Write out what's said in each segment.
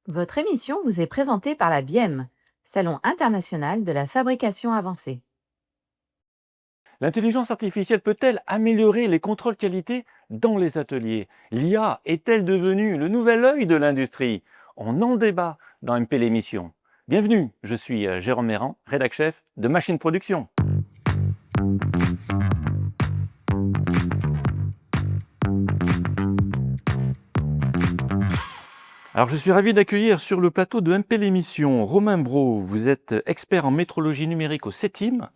Votre émission vous est présentée par la BIEM, Salon international de la fabrication avancée. L'intelligence artificielle peut-elle améliorer les contrôles qualité dans les ateliers? L'IA est-elle devenue le nouvel œil de l'industrie? On en débat dans MP l'émission. Bienvenue, je suis Jérôme Méran, rédac chef de Machine Production. Alors je suis ravi d'accueillir sur le plateau de MP l'émission Romain Brault. Vous êtes expert en métrologie numérique au CETIM.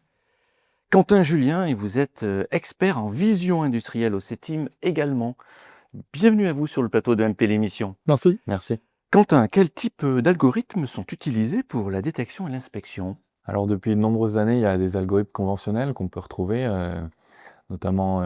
Quentin Julien, et vous êtes expert en vision industrielle au CETIM également. Bienvenue à vous sur le plateau de MP l'émission. Merci. Merci. Quentin, quel type d'algorithmes sont utilisés pour la détection et l'inspection? Alors depuis de nombreuses années, il y a des algorithmes conventionnels qu'on peut retrouver, notamment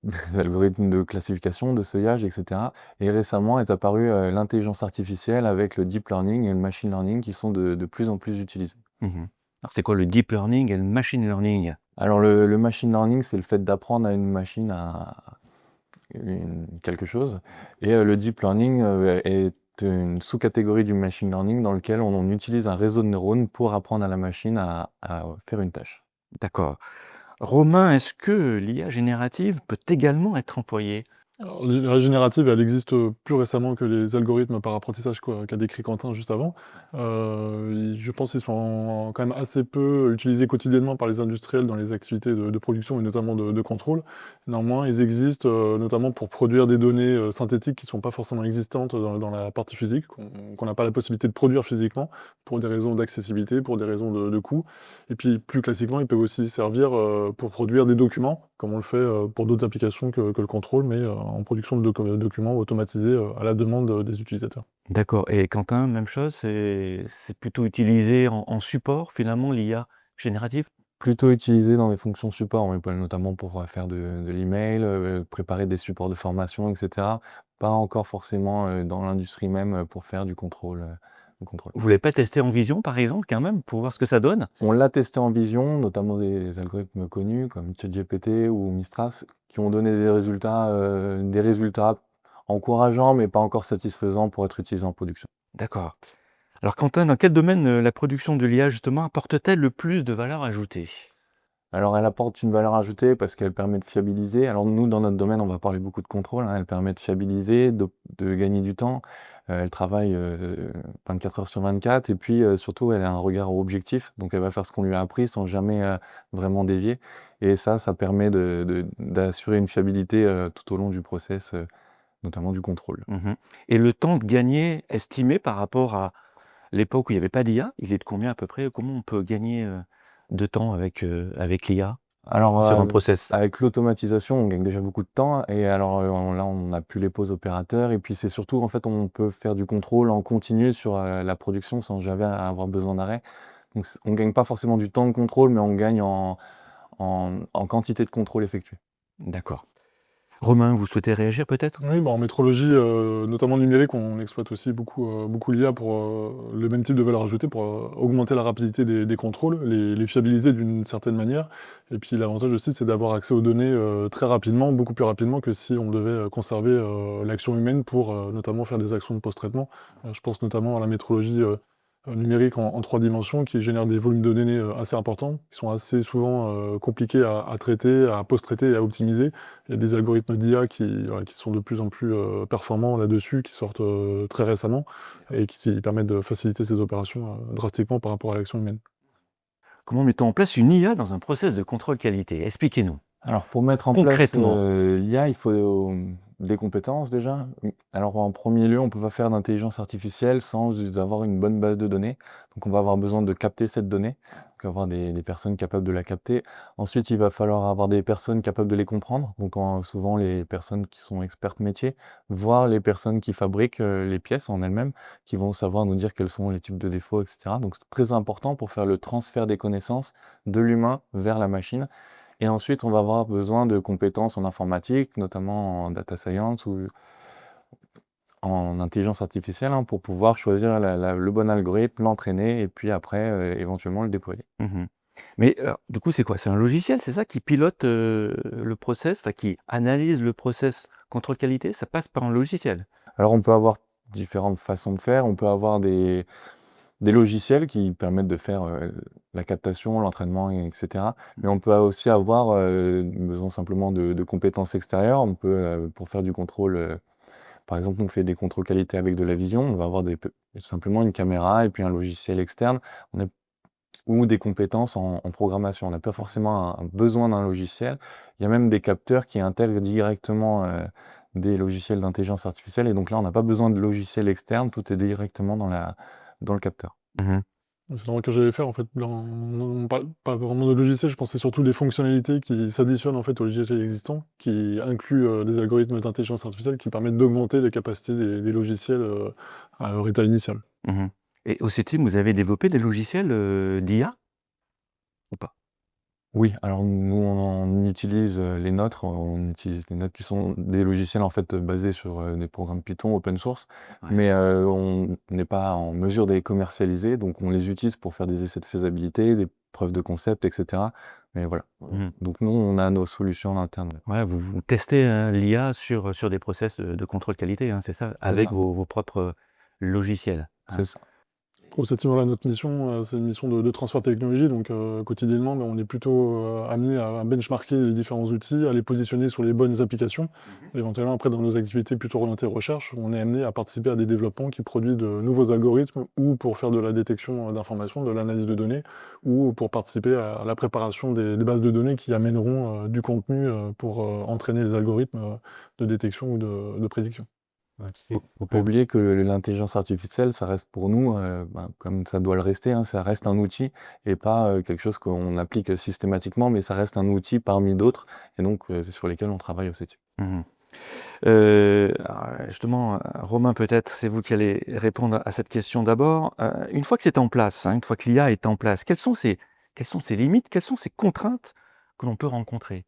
des algorithmes de classification, de seuillage, etc. Et récemment est apparue l'intelligence artificielle avec le deep learning et le machine learning qui sont de plus en plus utilisés. Alors c'est quoi le deep learning et le machine learning? Alors le machine learning, c'est le fait d'apprendre à une machine quelque chose. Et le deep learning est une sous-catégorie du machine learning dans lequel on utilise un réseau de neurones pour apprendre à la machine à faire une tâche. D'accord. Romain, est-ce que l'IA générative peut également être employée? Alors, l'IA générative, elle existe plus récemment que les algorithmes par apprentissage qu'a décrit Quentin juste avant. Je pense qu'ils sont quand même assez peu utilisés quotidiennement par les industriels dans les activités de production et notamment de contrôle. Néanmoins, ils existent notamment pour produire des données synthétiques qui ne sont pas forcément existantes dans la partie physique, qu'on n'a pas la possibilité de produire physiquement pour des raisons d'accessibilité, pour des raisons de coût. Et puis, plus classiquement, ils peuvent aussi servir pour produire des documents, comme on le fait pour d'autres applications que le contrôle, mais en production de documents automatisés à la demande des utilisateurs. D'accord. Et Quentin, même chose, c'est plutôt utilisé en support finalement l'IA générative? Plutôt utilisé dans les fonctions support, notamment pour faire de l'email, préparer des supports de formation, etc. Pas encore forcément dans l'industrie même pour faire du contrôle. Vous l'avez pas testé en vision par exemple quand même pour voir ce que ça donne? On l'a testé en vision, notamment des algorithmes connus comme ChatGPT ou Mistras, qui ont donné des résultats encourageants, mais pas encore satisfaisants pour être utilisés en production. D'accord. Alors Quentin, dans quel domaine la production de l'IA justement apporte-t-elle le plus de valeur ajoutée? Alors elle apporte une valeur ajoutée parce qu'elle permet de fiabiliser. Alors nous, dans notre domaine, on va parler beaucoup de contrôle, hein. Elle permet de fiabiliser, de gagner du temps. Elle travaille 24 heures sur 24 et puis surtout, elle a un regard objectif. Donc elle va faire ce qu'on lui a appris sans jamais vraiment dévier. Et ça permet d'assurer une fiabilité tout au long du process, notamment du contrôle. Et le temps de gagner estimé par rapport à l'époque où il n'y avait pas d'IA, il est de combien à peu près? Comment on peut gagner de temps avec l'IA Alors, sur un process? avec l'automatisation, on gagne déjà beaucoup de temps et alors, là, on n'a plus les pauses opérateurs et puis c'est surtout, en fait, on peut faire du contrôle en continu sur, la production sans jamais avoir besoin d'arrêt. Donc on gagne pas forcément du temps de contrôle, mais on gagne en quantité de contrôle effectué. D'accord. Romain, vous souhaitez réagir peut-être? Oui, en métrologie, notamment numérique, on exploite aussi beaucoup l'IA pour le même type de valeur ajoutée, pour augmenter la rapidité des contrôles, les fiabiliser d'une certaine manière. Et puis l'avantage aussi, c'est d'avoir accès aux données très rapidement, beaucoup plus rapidement que si on devait conserver l'action humaine pour notamment faire des actions de post-traitement. Je pense notamment à la métrologie numérique en 3 dimensions qui génère des volumes de données assez importants, qui sont assez souvent compliqués à traiter, à post-traiter et à optimiser. Il y a des algorithmes d'IA qui sont de plus en plus performants là-dessus, qui sortent très récemment et qui permettent de faciliter ces opérations drastiquement par rapport à l'action humaine. Comment mettons en place une IA dans un process de contrôle qualité? Expliquez-nous. Alors pour mettre en place Concrètement. l'IA, il faut des compétences déjà. Alors en premier lieu, on ne peut pas faire d'intelligence artificielle sans avoir une bonne base de données. Donc on va avoir besoin de capter cette donnée, donc avoir des personnes capables de la capter. Ensuite, il va falloir avoir des personnes capables de les comprendre, donc souvent les personnes qui sont expertes métiers, voire les personnes qui fabriquent les pièces en elles-mêmes, qui vont savoir nous dire quels sont les types de défauts, etc. Donc c'est très important pour faire le transfert des connaissances de l'humain vers la machine. Et ensuite, on va avoir besoin de compétences en informatique, notamment en data science ou en intelligence artificielle, hein, pour pouvoir choisir le bon algorithme, l'entraîner et puis après, éventuellement le déployer. Mais alors, du coup, c'est quoi? C'est un logiciel, c'est ça, qui pilote le process, qui analyse le process contrôle qualité? Ça passe par un logiciel? Alors on peut avoir différentes façons de faire. On peut avoir des logiciels qui permettent de faire la captation, l'entraînement, etc. Mais on peut aussi avoir besoin simplement de compétences extérieures. On peut, pour faire du contrôle, par exemple, nous on fait des contrôles qualité avec de la vision, on va avoir simplement une caméra et puis un logiciel externe. On a ou des compétences en programmation. On n'a pas forcément un besoin d'un logiciel. Il y a même des capteurs qui intègrent directement des logiciels d'intelligence artificielle. Et donc là, on n'a pas besoin de logiciel externe. Tout est directement dans le capteur. Mhm. C'est vraiment que j'allais faire en fait. On parle pas vraiment de logiciel, je pensais surtout des fonctionnalités qui s'additionnent en fait aux logiciels existants, qui incluent des algorithmes d'intelligence artificielle qui permettent d'augmenter les capacités des logiciels à leur état initial. Mhm. Et au CETIM, vous avez développé des logiciels d'IA ou pas? Oui, alors nous, on utilise les nôtres. On utilise les nôtres qui sont des logiciels en fait basés sur des programmes Python open source. Ouais. Mais on n'est pas en mesure de les commercialiser. Donc on les utilise pour faire des essais de faisabilité, des preuves de concept, etc. Mais voilà. Mhm. Donc nous, on a nos solutions en interne. Ouais, vous testez l'IA sur des process de contrôle qualité, hein, c'est ça? C'est Avec ça. vos propres logiciels. C'est ça. Au CETIM, voilà, notre mission, c'est une mission de transfert de technologie. Donc, quotidiennement, on est plutôt amené à benchmarker les différents outils, à les positionner sur les bonnes applications. Éventuellement, après, dans nos activités plutôt orientées recherche, on est amené à participer à des développements qui produisent de nouveaux algorithmes ou pour faire de la détection d'informations, de l'analyse de données, ou pour participer à la préparation des bases de données qui amèneront du contenu pour entraîner les algorithmes de détection ou de prédiction. Faut pas oublier que l'intelligence artificielle, ça reste pour nous, comme ça doit le rester, hein, ça reste un outil et pas quelque chose qu'on applique systématiquement, mais ça reste un outil parmi d'autres et donc c'est sur lesquels on travaille au CETIM. Mhm. Alors, justement, Romain, peut-être c'est vous qui allez répondre à cette question d'abord. Une fois que c'est en place, hein, une fois que l'IA est en place, quelles sont ses limites, quelles sont ses contraintes que l'on peut rencontrer?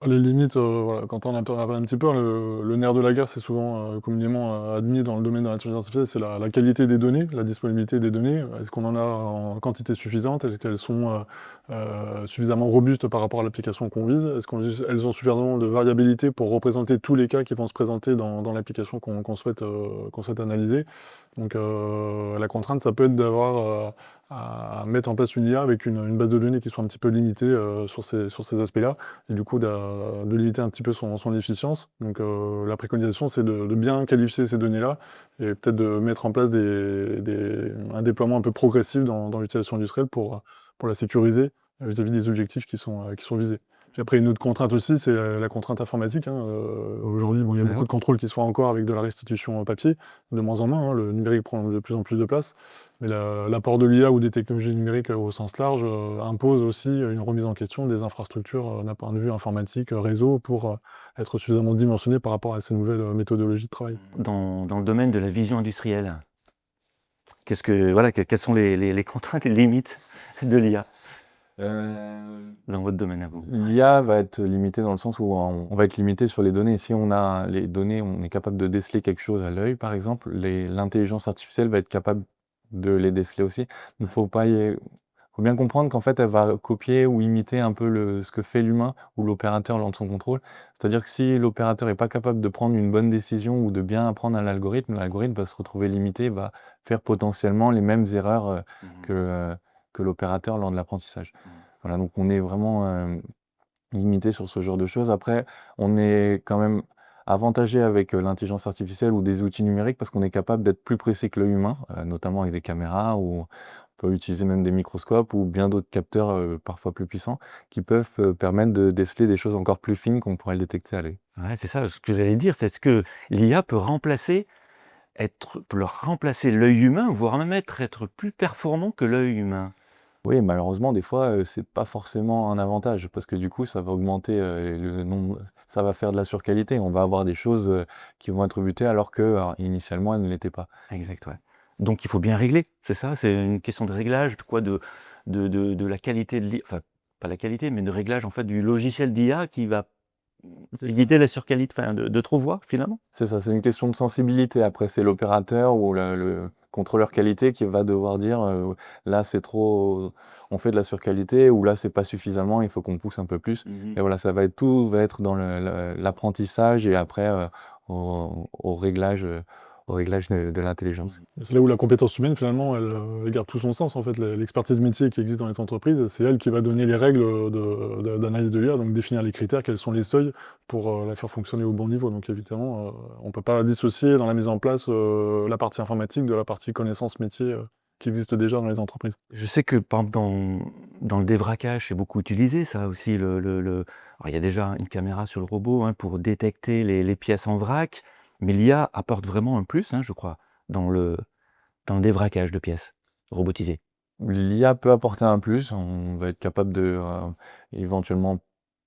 Les limites, voilà, quand on rappelle un petit peu, le nerf de la guerre, c'est souvent communément admis dans le domaine de l'intelligence artificielle, c'est la qualité des données, la disponibilité des données. Est-ce qu'on en a en quantité suffisante? Est-ce qu'elles sont suffisamment robustes par rapport à l'application qu'on vise? Est-ce qu'elles ont suffisamment de variabilité pour représenter tous les cas qui vont se présenter dans l'application qu'on souhaite analyser? Donc la contrainte, ça peut être d'avoir à mettre en place une IA avec une base de données qui soit un petit peu limitée sur ces aspects-là, et du coup de limiter un petit peu son efficience. Donc la préconisation, c'est de bien qualifier ces données-là, et peut-être de mettre en place un déploiement un peu progressif dans l'utilisation industrielle pour la sécuriser vis-à-vis des objectifs qui sont visés. Puis après, une autre contrainte aussi, c'est la contrainte informatique, hein. Aujourd'hui, il y a beaucoup de contrôles qui se font encore avec de la restitution papier, de moins en moins, hein. Le numérique prend de plus en plus de place. Mais l'apport de l'IA ou des technologies numériques au sens large impose aussi une remise en question des infrastructures d'un point de vue informatique, réseau, pour être suffisamment dimensionné par rapport à ces nouvelles méthodologies de travail. Dans le domaine de la vision industrielle, quelles sont les contraintes et les limites de l'IA dans votre domaine à vous? L'IA va être limitée dans le sens où on va être limité sur les données. Si on a les données, on est capable de déceler quelque chose à l'œil, par exemple, l'intelligence artificielle va être capable de les déceler aussi. Donc faut bien comprendre qu'en fait, elle va copier ou imiter un peu ce que fait l'humain ou l'opérateur lors de son contrôle. C'est-à-dire que si l'opérateur n'est pas capable de prendre une bonne décision ou de bien apprendre à l'algorithme va se retrouver limité, va faire potentiellement les mêmes erreurs que l'opérateur lors de l'apprentissage. Voilà, donc on est vraiment limité sur ce genre de choses. Après, on est quand même avantagé avec l'intelligence artificielle ou des outils numériques parce qu'on est capable d'être plus précis que l'œil humain, notamment avec des caméras, ou on peut utiliser même des microscopes ou bien d'autres capteurs parfois plus puissants qui peuvent permettre de déceler des choses encore plus fines qu'on pourrait le détecter à l'œil. Ouais, c'est ça, ce que j'allais dire, c'est ce que l'IA peut remplacer l'œil humain, voire même être plus performant que l'œil humain. Oui, malheureusement, des fois, c'est pas forcément un avantage parce que du coup, ça va augmenter le nombre, ça va faire de la surqualité. On va avoir des choses qui vont être butées alors que initialement, elles ne l'étaient pas. Exact, ouais. Donc il faut bien régler, c'est ça? C'est une question de réglage, de la qualité de l'IA, enfin, pas la qualité, mais de réglage en fait du logiciel d'IA qui va éviter la surqualité, enfin, de trop voir finalement? C'est ça, c'est une question de sensibilité. Après, c'est l'opérateur ou le contrôleur qualité qui va devoir dire là, c'est trop, on fait de la surqualité, ou là, c'est pas suffisamment, il faut qu'on pousse un peu plus. Et voilà, tout va être dans l'apprentissage et après au réglage au réglage de l'intelligence. Et c'est là où la compétence humaine, finalement, elle garde tout son sens. En fait, l'expertise métier qui existe dans les entreprises, c'est elle qui va donner les règles d'analyse de l'IA, donc définir les critères, quels sont les seuils pour la faire fonctionner au bon niveau. Donc évidemment, on ne peut pas dissocier dans la mise en place la partie informatique de la partie connaissance métier qui existe déjà dans les entreprises. Je sais que par exemple dans le dévraquage, c'est beaucoup utilisé ça aussi. Alors, il y a déjà une caméra sur le robot hein, pour détecter les pièces en vrac, mais l'IA apporte vraiment un plus, hein, je crois, dans le dévraquage de pièces robotisées. L'IA peut apporter un plus, on va être capable de éventuellement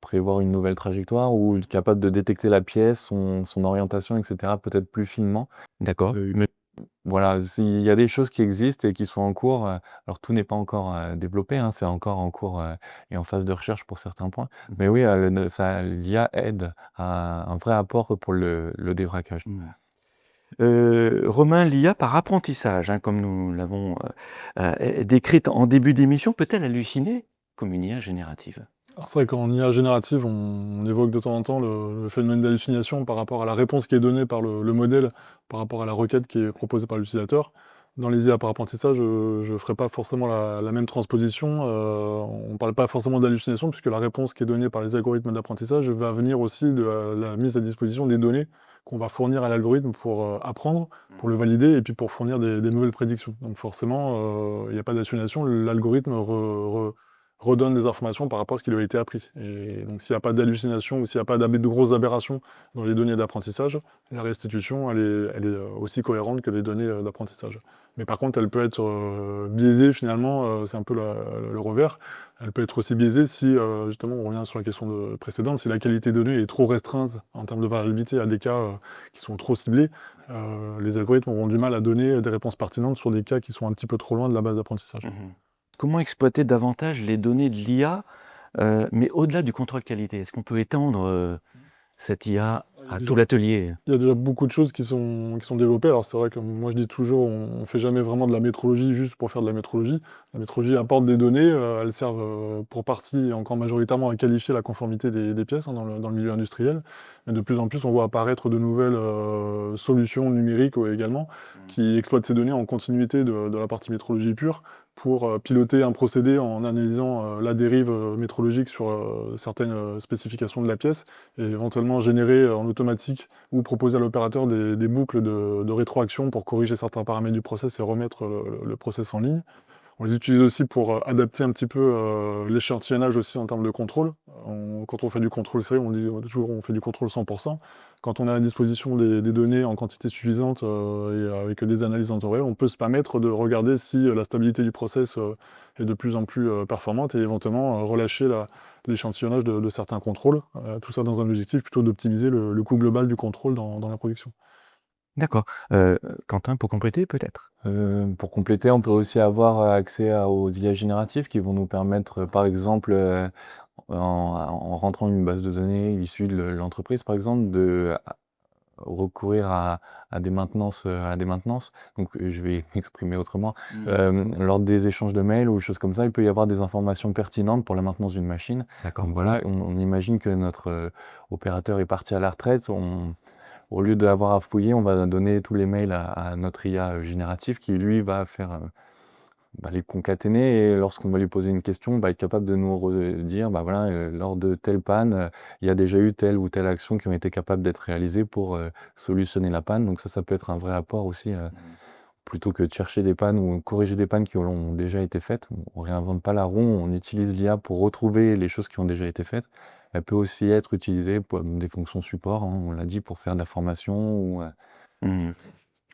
prévoir une nouvelle trajectoire ou être capable de détecter la pièce, son orientation, etc. peut-être plus finement. D'accord. Mais voilà, il y a des choses qui existent et qui sont en cours. Alors tout n'est pas encore développé, hein, c'est encore en cours et en phase de recherche pour certains points. Mais oui, l'IA aide à un vrai apport pour le dévraquage. Romain, l'IA par apprentissage, hein, comme nous l'avons décrite en début d'émission, peut-elle halluciner comme une IA générative? Alors c'est vrai qu'en IA générative, on évoque de temps en temps le phénomène d'hallucination par rapport à la réponse qui est donnée par le modèle, par rapport à la requête qui est proposée par l'utilisateur. Dans les IA par apprentissage, je ne ferai pas forcément la même transposition. On ne parle pas forcément d'hallucination, puisque la réponse qui est donnée par les algorithmes d'apprentissage va venir aussi de la mise à disposition des données qu'on va fournir à l'algorithme pour apprendre, pour le valider, et puis pour fournir des nouvelles prédictions. Donc forcément, il n'y a pas d'hallucination, l'algorithme redonne des informations par rapport à ce qui lui a été appris. Et donc s'il n'y a pas d'hallucination ou s'il n'y a pas de grosses aberrations dans les données d'apprentissage, la restitution, elle est aussi cohérente que les données d'apprentissage. Mais par contre, elle peut être biaisée finalement, c'est un peu le revers. Elle peut être aussi biaisée si, justement, on revient sur la question précédente, si la qualité de données est trop restreinte en termes de variabilité à des cas qui sont trop ciblés, les algorithmes auront du mal à donner des réponses pertinentes sur des cas qui sont un petit peu trop loin de la base d'apprentissage. Comment exploiter davantage les données de l'IA, mais au-delà du contrôle qualité? Est-ce qu'on peut étendre cette IA à tout l'atelier? Il y a déjà beaucoup de choses qui sont développées. Alors c'est vrai que moi je dis toujours, on ne fait jamais vraiment de la métrologie juste pour faire de la métrologie. La métrologie apporte des données, elles servent pour partie, et encore majoritairement, à qualifier la conformité des pièces hein, dans le milieu industriel. Mais de plus en plus, on voit apparaître de nouvelles solutions numériques également qui exploitent ces données en continuité de la partie métrologie pure pour piloter un procédé en analysant la dérive métrologique sur certaines spécifications de la pièce et éventuellement générer en automatique ou proposer à l'opérateur des boucles de rétroaction pour corriger certains paramètres du process et remettre le process en ligne. On les utilise aussi pour adapter un petit peu l'échantillonnage aussi en termes de contrôle. Quand on fait du contrôle série, on dit toujours on fait du contrôle 100%. Quand on a à disposition des données en quantité suffisante et avec des analyses en temps réel, on peut se permettre de regarder si la stabilité du process est de plus en plus performante et éventuellement relâcher l'échantillonnage de certains contrôles. Tout ça dans un objectif plutôt d'optimiser le coût global du contrôle dans la production. D'accord. Quentin, pour compléter peut-être? Pour compléter, on peut aussi avoir accès aux IA génératives qui vont nous permettre, par exemple, en rentrant une base de données issue de l'entreprise, par exemple, de recourir à des maintenances. Donc, je vais m'exprimer autrement. Lors des échanges de mails ou des choses comme ça, il peut y avoir des informations pertinentes pour la maintenance d'une machine. D'accord. Donc voilà, on imagine que notre opérateur est parti à la retraite. Au lieu d'avoir à fouiller, on va donner tous les mails à notre IA génératif qui, lui, va faire les concaténer et lorsqu'on va lui poser une question, être capable de nous redire, voilà, lors de telle panne, il y a déjà eu telle ou telle action qui ont été capables d'être réalisées pour solutionner la panne. Donc ça peut être un vrai apport aussi, plutôt que de chercher des pannes ou corriger des pannes qui ont déjà été faites. On ne réinvente pas la roue, on utilise l'IA pour retrouver les choses qui ont déjà été faites. Elle peut aussi être utilisée pour des fonctions support, hein, on l'a dit, pour faire de la formation.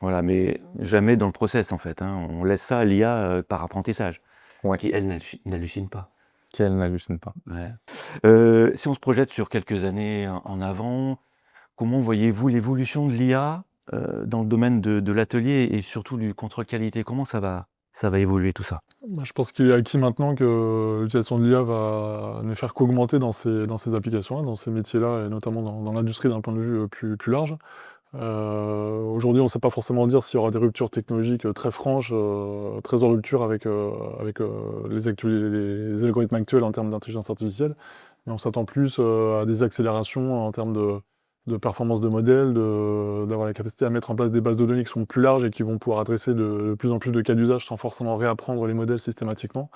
Voilà, mais jamais dans le process en fait. Hein. On laisse ça à l'IA par apprentissage, qui elle n'hallucine pas. Qu'elle n'hallucine pas. Ouais. Si on se projette sur quelques années en avant, comment voyez-vous l'évolution de l'IA dans le domaine de l'atelier et surtout du contrôle qualité? Comment ça va évoluer tout ça? Je pense qu'il est acquis maintenant que l'utilisation de l'IA va ne faire qu'augmenter dans ces applications-là, dans ces métiers-là, et notamment dans l'industrie d'un point de vue plus large. Aujourd'hui, on ne sait pas forcément dire s'il y aura des ruptures technologiques très franches, très en rupture avec les algorithmes actuels en termes d'intelligence artificielle, mais on s'attend plus à des accélérations en termes de de performance de modèle, d'avoir la capacité à mettre en place des bases de données qui sont plus larges et qui vont pouvoir adresser de plus en plus de cas d'usage sans forcément réapprendre les modèles systématiquement.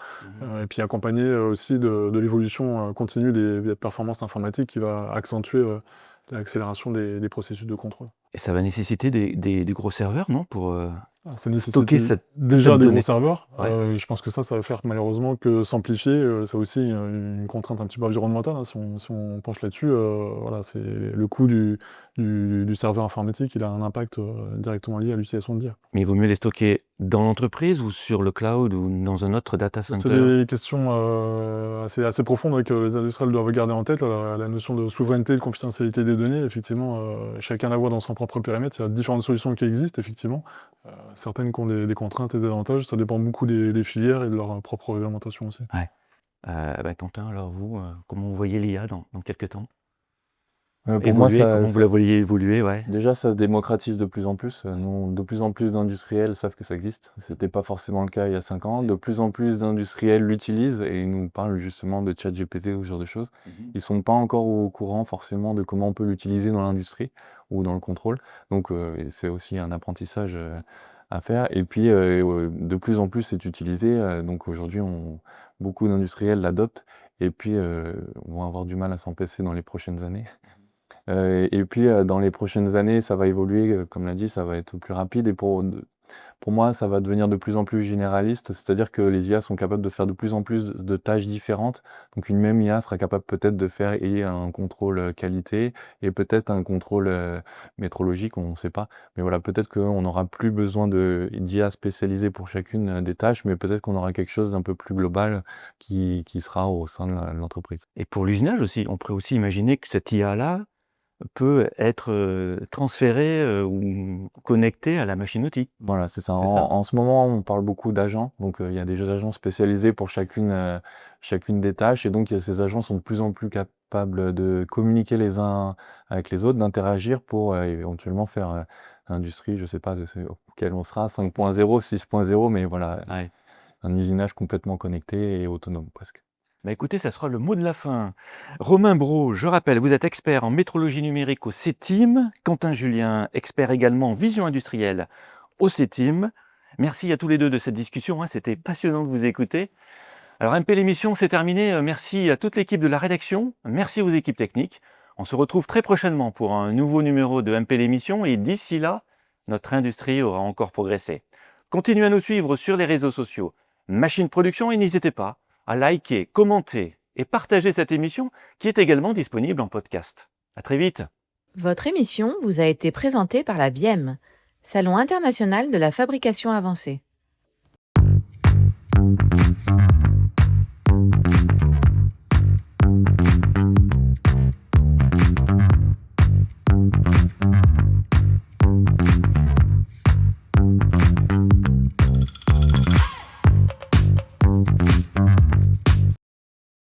Et puis accompagner aussi de l'évolution continue des performances informatiques qui va accentuer l'accélération des processus de contrôle. Et ça va nécessiter des gros serveurs, non, pour Ça nécessite stocker cette déjà des donnée. gros serveurs. Ouais. Je pense que ça va faire malheureusement que s'amplifier. C'est aussi une contrainte un petit peu environnementale, hein, si on penche là-dessus. Voilà, c'est le coût du serveur informatique, il a un impact directement lié à l'utilisation de l'IA. Mais il vaut mieux les stocker dans l'entreprise ou sur le cloud ou dans un autre data C'est center? des questions assez profondes que les industriels doivent garder en tête. La notion de souveraineté, de confidentialité des données, effectivement, chacun la voit dans son propre périmètre. Il y a différentes solutions qui existent, effectivement. Certaines qui ont des contraintes et des avantages. Ça dépend beaucoup des filières et de leur propre réglementation aussi. Quentin, alors vous, comment vous voyez l'IA dans quelques temps? Pour moi, Comment vous la voyez évoluer, ouais? déjà, ça se démocratise de plus en plus. De plus en plus d'industriels savent que ça existe. C'était pas forcément le cas il y a 5 ans. De plus en plus d'industriels l'utilisent et ils nous parlent justement de ChatGPT ou ce genre de choses. Ils sont pas encore au courant forcément de comment on peut l'utiliser dans l'industrie ou dans le contrôle. Donc, c'est aussi un apprentissage à faire. Et puis, de plus en plus, c'est utilisé. Donc aujourd'hui, beaucoup d'industriels l'adoptent et puis vont avoir du mal à s'empêcher dans les prochaines années. Et puis, dans les prochaines années, ça va évoluer, comme l'a dit, ça va être plus rapide et pour moi, ça va devenir de plus en plus généraliste. C'est-à-dire que les IA sont capables de faire de plus en plus de tâches différentes. Donc une même IA sera capable peut-être de faire et un contrôle, qualité et peut-être un contrôle, métrologique, on ne sait pas. Mais voilà, peut-être qu'on n'aura plus besoin d'IA spécialisée pour chacune, des tâches, mais peut-être qu'on aura quelque chose d'un peu plus global qui sera au sein de l'entreprise. Et pour l'usinage aussi, on pourrait aussi imaginer que cette IA-là peut être transférée ou connectée à la machine-outil. Voilà, c'est ça. C'est ça? En ce moment, on parle beaucoup d'agents. Donc, il y a des agents spécialisés pour chacune des tâches. Et donc, ces agents sont de plus en plus capables de communiquer les uns avec les autres, d'interagir pour éventuellement faire industrie, je ne sais pas auquel on sera, 5.0, 6.0, mais voilà, Ouais. un usinage complètement connecté et autonome presque. Écoutez, ça sera le mot de la fin. Romain Braud, je rappelle, vous êtes expert en métrologie numérique au CETIM. Quentin Julien, expert également en vision industrielle au CETIM. Merci à tous les deux de cette discussion, c'était passionnant de vous écouter. Alors MP l'émission, c'est terminé. Merci à toute l'équipe de la rédaction. Merci aux équipes techniques. On se retrouve très prochainement pour un nouveau numéro de MP l'émission et d'ici là, notre industrie aura encore progressé. Continuez à nous suivre sur les réseaux sociaux Machine Production et n'hésitez pas à liker, commenter et partager cette émission qui est également disponible en podcast. À très vite. Votre émission vous a été présentée par la BIEM, Salon international de la fabrication avancée.